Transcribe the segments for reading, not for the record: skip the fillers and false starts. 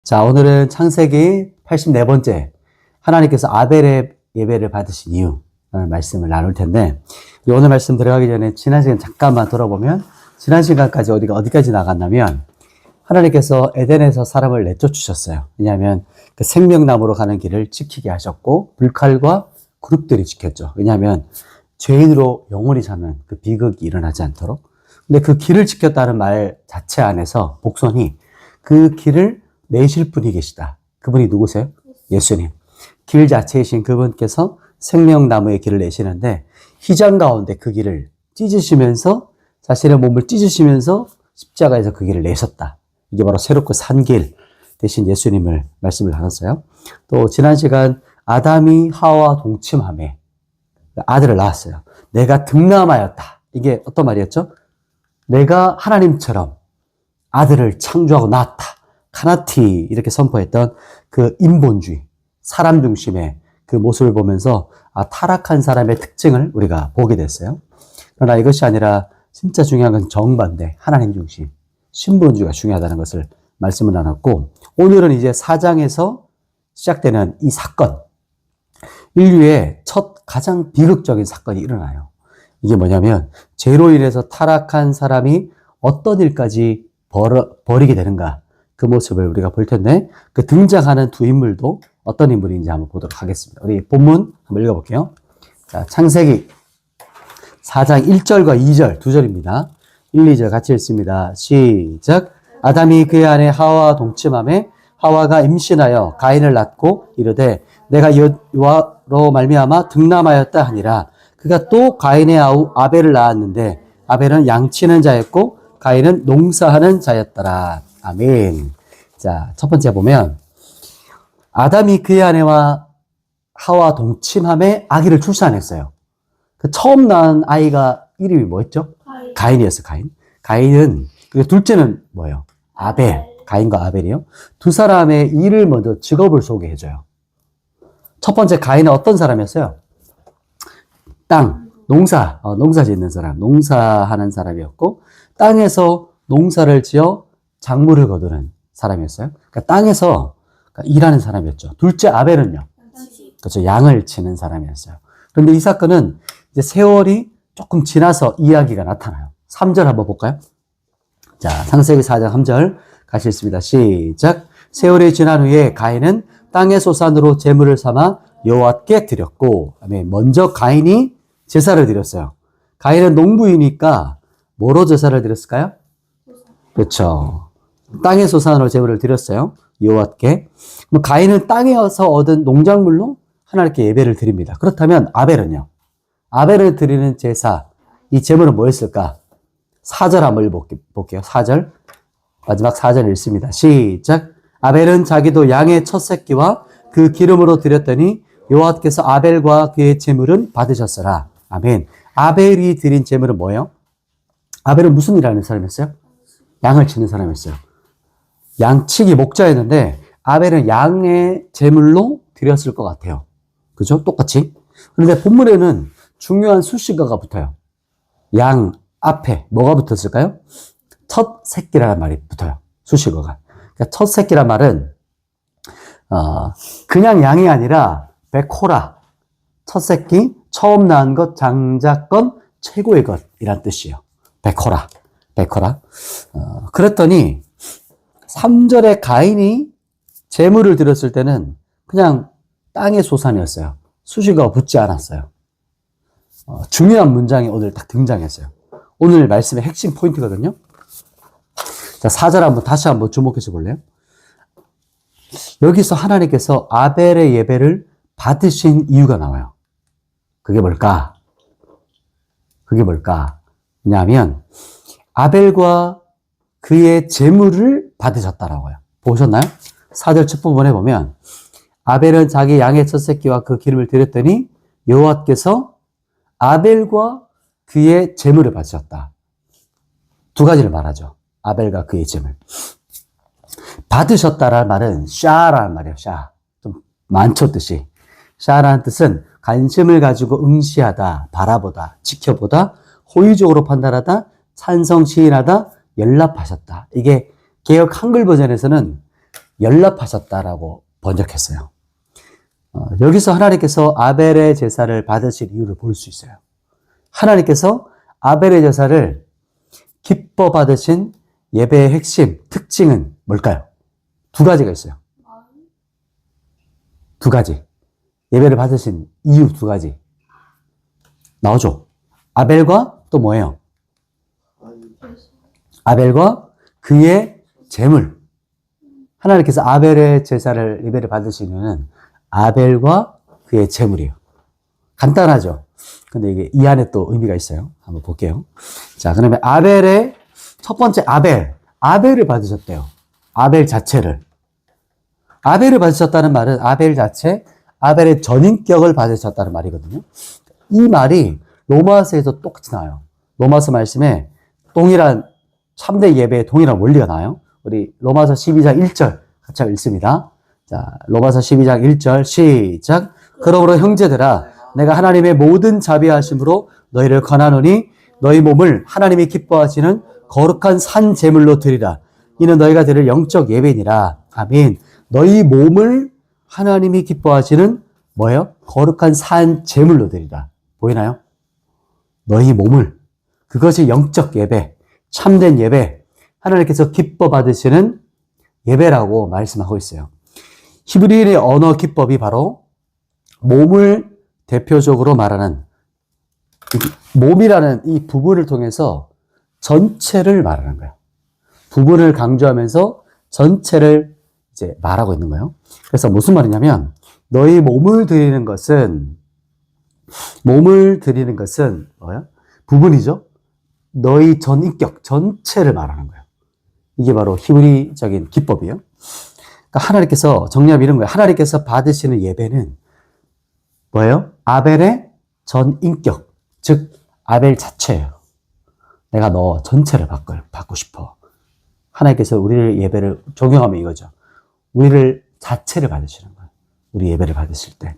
자, 오늘은 창세기 84번째 하나님께서 아벨의 예배를 받으신 이유라는 말씀을 나눌 텐데, 오늘 말씀 들어가기 전에 지난 시간 잠깐만 돌아보면, 지난 시간까지 어디까지 나갔냐면, 하나님께서 에덴에서 사람을 내쫓으셨어요. 왜냐하면 그 생명나무로 가는 길을 지키게 하셨고, 불칼과 그룹들이 지켰죠. 왜냐하면 죄인으로 영원히 사는 그 비극이 일어나지 않도록. 근데 그 길을 지켰다는 말 자체 안에서 복선이 그 길을 내실 분이 계시다. 그분이 누구세요? 예수님. 길 자체이신 그분께서 생명나무의 길을 내시는데, 휘장 가운데 그 길을 찢으시면서, 자신의 몸을 찢으시면서 십자가에서 그 길을 내셨다. 이게 바로 새롭고 산 길 대신 예수님을 말씀을 나눴어요. 또 지난 시간 아담이 하와 동침함에 아들을 낳았어요. 내가 득남하였다. 이게 어떤 말이었죠? 내가 하나님처럼 아들을 창조하고 낳았다. 카나티 이렇게 선포했던 그 인본주의, 사람 중심의 그 모습을 보면서 타락한 사람의 특징을 우리가 보게 됐어요. 그러나 이것이 아니라 진짜 중요한 건 정반대, 하나님 중심, 신본주의가 중요하다는 것을 말씀을 나눴고, 오늘은 이제 4장에서 시작되는 이 사건, 인류의 첫 가장 비극적인 사건이 일어나요. 이게 뭐냐면 죄로 인해서 타락한 사람이 어떤 일까지 벌이게 되는가, 그 모습을 우리가 볼 텐데, 그 등장하는 두 인물도 어떤 인물인지 한번 보도록 하겠습니다. 우리 본문 한번 읽어볼게요. 자, 창세기 4장 1절과 2절 두 절입니다. 1, 2절 같이 읽습니다. 시작. 아담이 그의 아내 하와와 동침함에 하와가 임신하여 가인을 낳고 이르되 내가 여호와로 말미암아 득남하였다 하니라. 그가 또 가인의 아우 아벨을 낳았는데 아벨은 양치는 자였고 가인은 농사하는 자였더라. 아멘. 자, 첫 번째 보면 아담이 그의 아내와 하와 동침함에 아기를 출산했어요. 그 처음 낳은 아이가 이름이 뭐였죠? 가인이었어요. 가인은, 그리고 둘째는 뭐예요? 아벨. 가인과 아벨이요. 두 사람의 일을 먼저 직업을 소개해줘요. 첫 번째 가인은 어떤 사람이었어요? 농사 짓는 사람, 농사하는 사람이었고, 땅에서 농사를 지어 작물을 거두는 사람이었어요. 그러니까 땅에서 일하는 사람이었죠. 둘째 아벨은요? 그렇죠. 양을 치는 사람이었어요. 그런데 이 사건은 이제 세월이 조금 지나서 이야기가 나타나요. 3절 한번 볼까요? 자, 창세기 4장 3절 같이 읽습니다. 시작. 세월이 지난 후에 가인은 땅의 소산으로 제물을 삼아 여호와께 드렸고, 먼저 가인이 제사를 드렸어요. 가인은 농부이니까 뭐로 제사를 드렸을까요? 그렇죠. 땅의 소산으로 제물을 드렸어요. 여호와께. 가인은 땅에서 얻은 농작물로 하나님께 예배를 드립니다. 그렇다면 아벨은요? 아벨을 드리는 제사, 이 제물은 뭐였을까? 4절 한번 읽어볼게요. 4절. 마지막 4절 읽습니다. 시작. 아벨은 자기도 양의 첫 새끼와 그 기름으로 드렸더니 여호와께서 아벨과 그의 제물은 받으셨으라. 아멘. 아벨이 드린 제물은 뭐예요? 아벨은 무슨 일 하는 사람이었어요? 양을 치는 사람이었어요. 양치기 목자였는데 아벨은 양의 제물로 드렸을 것 같아요. 그죠? 똑같이. 그런데 본문에는 중요한 수식어가 붙어요. 양 앞에 뭐가 붙었을까요? 첫 새끼라는 말이 붙어요. 수식어가. 그러니까 첫 새끼란 말은 그냥 양이 아니라 베코라, 첫 새끼, 처음 낳은 것, 장자건, 최고의 것이란 뜻이에요. 베코라. 그랬더니 3절에 가인이 제물을 드렸을 때는 그냥 땅의 소산이었어요. 수식어가 붙지 않았어요. 중요한 문장이 오늘 딱 등장했어요. 오늘 말씀의 핵심 포인트거든요. 자, 4절 다시 한번 주목해서 볼래요? 여기서 하나님께서 아벨의 예배를 받으신 이유가 나와요. 그게 뭘까? 왜냐하면 아벨과 그의 제물을 받으셨다라고요. 보셨나요? 4절 첫 부분에 보면 아벨은 자기 양의 첫 새끼와 그 기름을 드렸더니 여호와께서 아벨과 그의 제물을 받으셨다. 두 가지를 말하죠. 아벨과 그의 제물. 받으셨다라는 말은 샤라는 말이에요. 샤. 좀 많죠, 뜻이. 샤라는 뜻은 관심을 가지고 응시하다, 바라보다, 지켜보다, 호의적으로 판단하다, 찬성, 시인하다, 연락하셨다. 이게 개역 한글 버전에서는 연락하셨다라고 번역했어요. 여기서 하나님께서 아벨의 제사를 받으실 이유를 볼 수 있어요. 하나님께서 아벨의 제사를 기뻐 받으신 예배의 핵심, 특징은 뭘까요? 두 가지가 있어요. 두 가지. 예배를 받으신 이유 두 가지. 나오죠? 아벨과 또 뭐예요? 아벨과 그의 제물. 하나님께서 아벨의 제사를 예배를 받으신 이유는 아벨과 그의 제물이에요. 간단하죠? 근데 이게 이 안에 또 의미가 있어요. 한번 볼게요. 자, 그러면 아벨의 첫 번째 아벨을 받으셨대요. 아벨 자체를. 아벨을 받으셨다는 말은 아벨 자체, 아벨의 전인격을 받으셨다는 말이거든요. 이 말이 로마서에서 똑같이 나와요. 로마서 말씀에 동일한 참된 예배의 동일한 원리가 나와요. 우리 로마서 12장 1절 같이 읽습니다. 자, 로마서 12장 1절 시작. 그러므로 형제들아 내가 하나님의 모든 자비하심으로 너희를 권하노니 너희 몸을 하나님이 기뻐하시는 거룩한 산 제물로 드리라. 이는 너희가 드릴 영적 예배니라. 아멘. 너희 몸을 하나님이 기뻐하시는 뭐예요? 거룩한 산 제물로 드리라. 보이나요? 너희 몸을. 그것이 영적 예배, 참된 예배, 하나님께서 기뻐 받으시는 예배라고 말씀하고 있어요. 히브리인의 언어 기법이 바로 몸을 대표적으로 말하는 몸이라는 이 부분을 통해서 전체를 말하는 거예요. 부분을 강조하면서 전체를 이제 말하고 있는 거예요. 그래서 무슨 말이냐면 너희 몸을 드리는 것은 뭐예요? 부분이죠. 너희 전인격 전체를 말하는 거예요. 이게 바로 히브리적인 기법이에요. 그러니까 하나님께서 정리하면 이런 거예요. 하나님께서 받으시는 예배는 뭐예요? 아벨의 전인격, 즉 아벨 자체예요. 내가 너 전체를 받고 싶어. 하나님께서 우리를 예배를 존경하면 이거죠. 우리를 자체를 받으시는 거예요. 우리 예배를 받으실 때.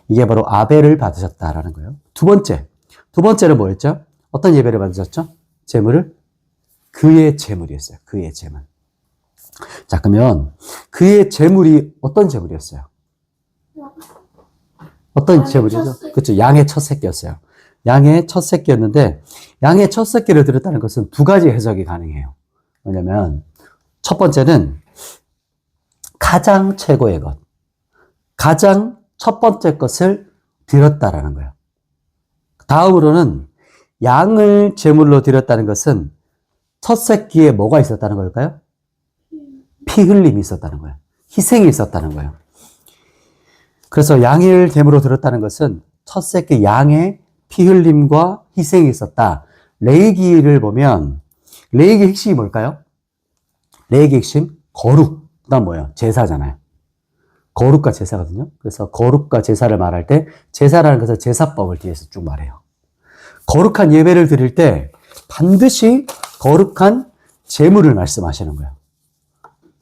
이게 바로 아벨을 받으셨다라는 거예요. 두 번째는 뭐였죠? 어떤 예배를 받으셨죠? 제물을? 그의 제물이었어요. 그의 제물. 자, 그러면 그의 제물이 어떤 제물이었어요? 어떤 제물이죠? 그렇죠. 양의 첫 새끼였어요. 양의 첫 새끼였는데 양의 첫 새끼를 드렸다는 것은 두 가지 해석이 가능해요. 왜냐면 첫 번째는 가장 최고의 것, 가장 첫 번째 것을 드렸다라는 거예요. 다음으로는 양을 제물로 드렸다는 것은 첫 새끼에 뭐가 있었다는 걸까요? 피 흘림이 있었다는 거예요. 희생이 있었다는 거예요. 그래서 양을 제물로 드렸다는 것은 첫 새끼 양의 피 흘림과 희생이 있었다. 레위기를 보면 레위기의 핵심이 뭘까요? 레위기의 핵심? 거룩. 그 다음 뭐예요? 제사잖아요. 거룩과 제사거든요. 그래서 거룩과 제사를 말할 때 제사라는 것은 제사법을 뒤에서 쭉 말해요. 거룩한 예배를 드릴 때 반드시 거룩한 제물을 말씀하시는 거예요.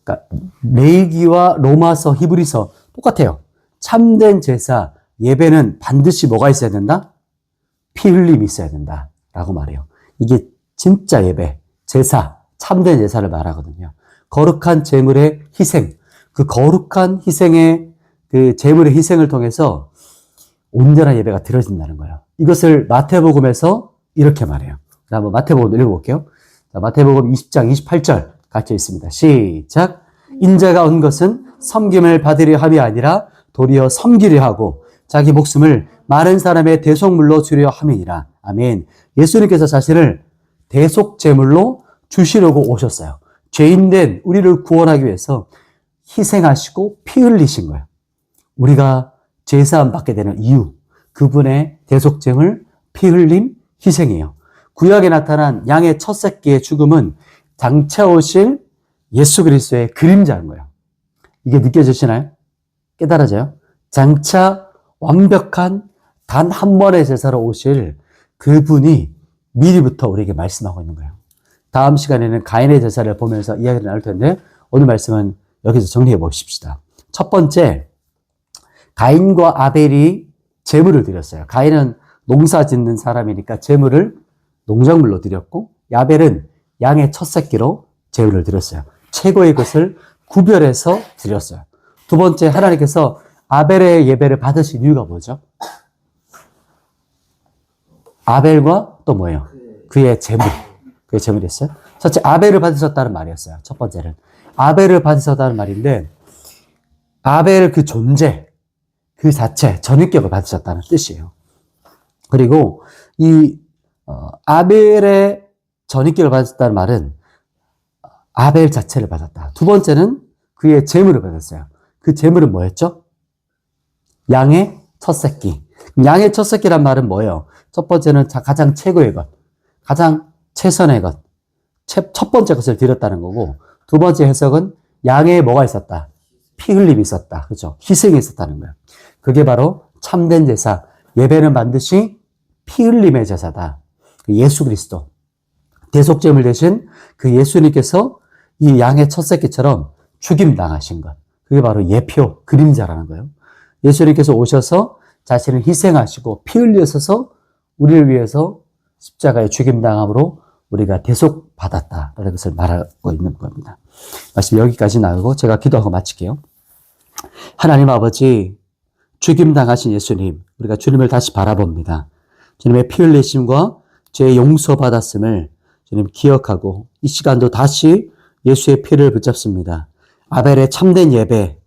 그러니까 레위기와 로마서, 히브리서 똑같아요. 참된 제사, 예배는 반드시 뭐가 있어야 된다? 피 흘림이 있어야 된다 라고 말해요. 이게 진짜 예배, 제사, 참된 제사를 말하거든요. 거룩한 제물의 희생, 그 거룩한 희생의 그 제물의 희생을 통해서 온전한 예배가 드려진다는 거예요. 이것을 마태복음에서 이렇게 말해요. 한번 마태복음 읽어볼게요. 자, 마태복음 20장 28절 같이 있습니다. 시작. 인자가 온 것은 섬김을 받으려 함이 아니라 도리어 섬기려 하고 자기 목숨을 많은 사람의 대속물로 주려 함이니라. 아멘. 예수님께서 자신을 대속제물로 주시려고 오셨어요. 죄인된 우리를 구원하기 위해서 희생하시고 피 흘리신 거예요. 우리가 죄사함 받게 되는 이유, 그분의 대속제물, 피 흘림, 희생이에요. 구약에 나타난 양의 첫 새끼의 죽음은 장차 오실 예수 그리스도의 그림자인 거예요. 이게 느껴지시나요? 깨달아져요? 장차 완벽한 단 한 번의 제사로 오실 그분이 미리부터 우리에게 말씀하고 있는 거예요. 다음 시간에는 가인의 제사를 보면서 이야기를 나눌 텐데 오늘 말씀은 여기서 정리해 보십시다. 첫 번째, 가인과 아벨이 제물을 드렸어요. 가인은 농사 짓는 사람이니까 제물을 농작물로 드렸고 아벨은 양의 첫 새끼로 제물을 드렸어요. 최고의 것을 구별해서 드렸어요. 두 번째, 하나님께서 아벨의 예배를 받으신 이유가 뭐죠? 아벨과 또 뭐예요? 그의 재물. 그의 재물이었어요. 첫째, 아벨을 받으셨다는 말이었어요. 첫 번째는. 아벨을 받으셨다는 말인데, 아벨 그 존재, 그 자체, 전인격을 받으셨다는 뜻이에요. 그리고 아벨의 전인격을 받았다는 말은 아벨 자체를 받았다. 두 번째는 그의 재물을 받았어요. 그 재물은 뭐였죠? 양의 첫 새끼. 양의 첫 새끼란 말은 뭐예요? 첫 번째는 가장 최고의 것, 가장 최선의 것, 첫 번째 것을 드렸다는 거고, 두 번째 해석은 양에 뭐가 있었다? 피 흘림이 있었다. 그죠? 희생이 있었다는 거예요. 그게 바로 참된 제사, 예배는 반드시 피 흘림의 제사다. 예수 그리스도, 대속제물 대신 그 예수님께서 이 양의 첫 새끼처럼 죽임당하신 것. 그게 바로 예표, 그림자라는 거예요. 예수님께서 오셔서 자신을 희생하시고 피 흘리셔서 우리를 위해서 십자가에 죽임당함으로 우리가 대속받았다라는 것을 말하고 있는 겁니다. 말씀 여기까지 나오고 제가 기도하고 마칠게요. 하나님 아버지, 죽임당하신 예수님, 우리가 주님을 다시 바라봅니다. 주님의 피 흘리심과 죄의 용서받았음을 주님 기억하고 이 시간도 다시 예수의 피를 붙잡습니다. 아벨의 참된 예배,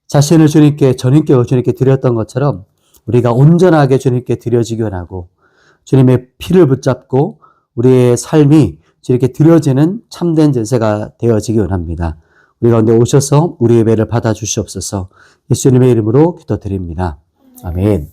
자신을 주님께, 전인격을 주님께 드렸던 것처럼 우리가 온전하게 주님께 드려지기 원하고 주님의 피를 붙잡고 우리의 삶이 주님께 드려지는 참된 제사가 되어지기 원합니다. 우리 가운데 오셔서 우리 예배를 받아주시옵소서. 예수님의 이름으로 기도드립니다. 아멘.